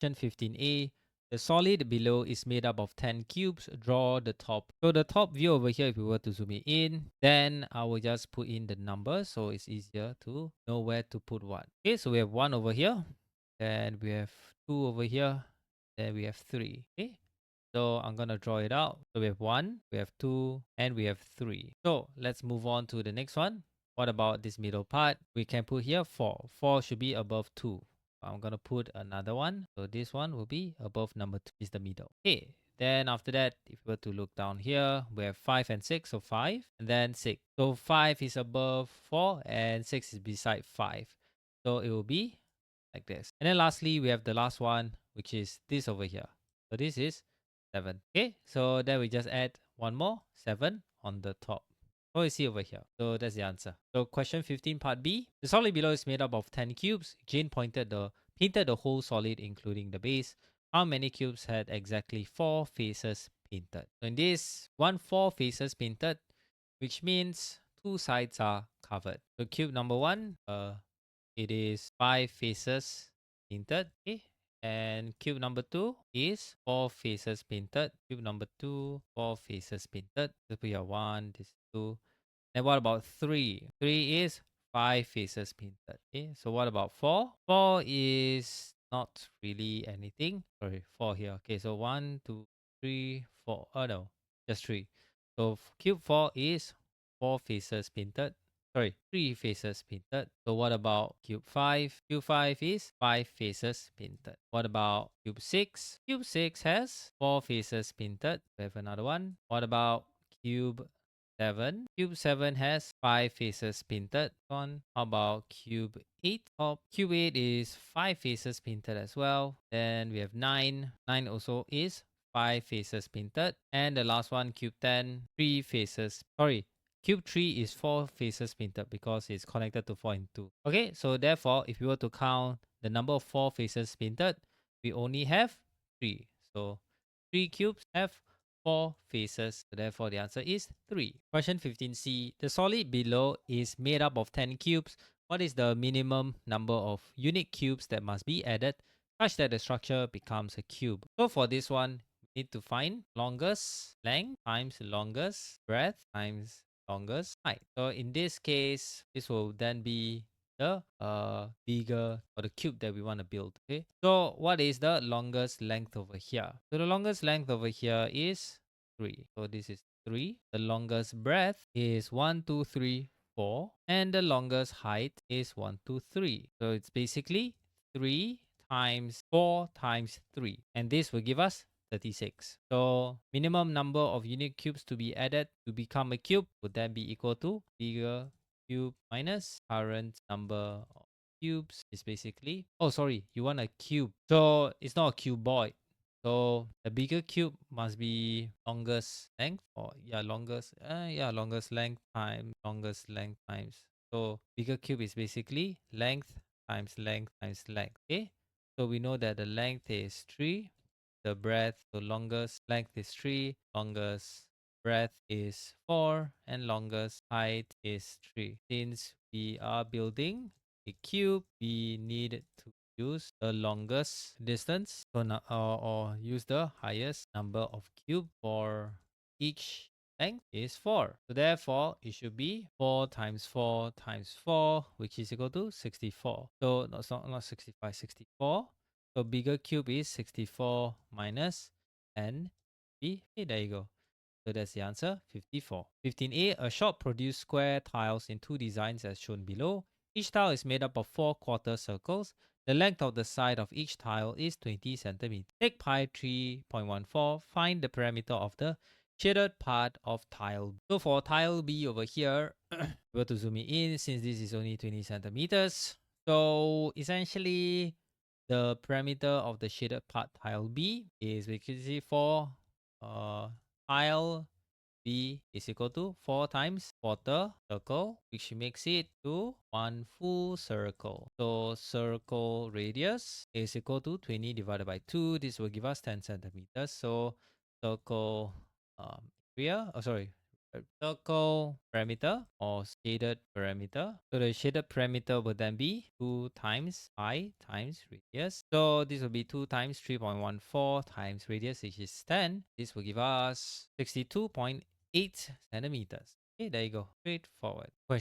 Question 15a. The solid below is made up of 10 cubes. Draw the top. So the top view over here, if we were to zoom it in, then I will just put in the numbers so it's easier to know where to put what. Okay, so we have 1 over here, then we have 2 over here, then we have 3. Okay, so I'm going to draw it out. So we have 1, we have 2, and we have 3. So let's move on to the next one. What about this middle part? We can put here 4. 4 should be above 2. I'm going to put another one. So this one will be above number 2 is the middle. Okay. Then after that, if we were to look down here, we have 5 and 6. So 5 and then 6. So 5 is above 4 and 6 is beside 5. So it will be like this. And then lastly, we have the last one, which is this over here. So this is 7. Okay, so then we just add one more 7 on the top. Oh, you see over here. So that's the answer. So question 15 part B. The solid below is made up of 10 cubes. Jane painted the whole solid including the base. How many cubes had exactly 4 faces painted? So in this, 4 faces painted, which means 2 sides are covered. So cube number 1, it is 5 faces painted. Okay. And cube number 2 is 4 faces painted. Cube number 2, 4 faces painted. So we have 1, this 2. And what about 3? 3 is 5 faces painted. Okay. So what about 4? 4 is not really anything. Sorry, 4 here. Okay. So 1, 2, 3, 4. Oh no, just 3. So cube 4 is 4 faces painted. Sorry, 3 faces painted. So what about cube 5? Cube 5 is 5 faces painted. What about cube 6? Cube 6 has 4 faces painted. We have another one. What about cube 7? Cube 7 has 5 faces painted on. How about cube 8? Oh, cube 8 is 5 faces painted as well. Then we have 9. 9 also is 5 faces painted. And the last one, cube 10, 3 faces. Sorry, cube 3 is 4 faces painted because it's connected to 4 and 2. Okay, so therefore, if we were to count the number of 4 faces painted, we only have 3. So 3 cubes have 4 faces. So therefore, the answer is 3. Question 15c. The solid below is made up of 10 cubes. What is the minimum number of unique cubes that must be added such that the structure becomes a cube? So for this one, we need to find longest length times longest breadth times longest height. So in this case, this will then be the bigger or the cube that we want to build. Okay, so what is the longest length over here? So the longest length over here is 3. So this is 3. The longest breadth is 1, 2, 3, 4, and the longest height is 1, 2, 3. So it's basically 3 times 4 times 3, and this will give us 36. So minimum number of unique cubes to be added to become a cube would then be equal to bigger cube minus current number of cubes is basically, oh sorry, you want a cube. So it's not a cuboid. So the bigger cube must be longest length, or longest length times longest length times. So bigger cube is basically length times length times length. Okay. So we know that the length is 3, the breadth, the longest length is 3, longest breadth is 4, and longest height is 3. Since we are building a cube, we need to use the longest distance, so or use the highest number of cube for each length is 4. So therefore, it should be 4 times 4 times 4, which is equal to 64. So no, it's not 65, 64. So bigger cube is 64 minus NB. Hey, there you go. So that's the answer, 54. 15a, a shop produced square tiles in 2 designs as shown below. Each tile is made up of 4 quarter circles. The length of the side of each tile is 20 centimeters. Take pi 3.14. Find the parameter of the shaded part of tile. So for tile B over here, we're to zoom it in since this is only 20 centimeters. So essentially, the parameter of the shaded part tile B is basically for tile B is equal to 4 times quarter circle, which makes it to 1 full circle. So circle radius is equal to 20 divided by 2. This will give us 10 centimeters. So circle area, circle parameter or shaded parameter. So the shaded parameter would then be 2 times I times radius. So this will be 2 times 3.14 times radius, which is 10. This will give us 62.8 centimeters. Okay, there you go. Straightforward. Question.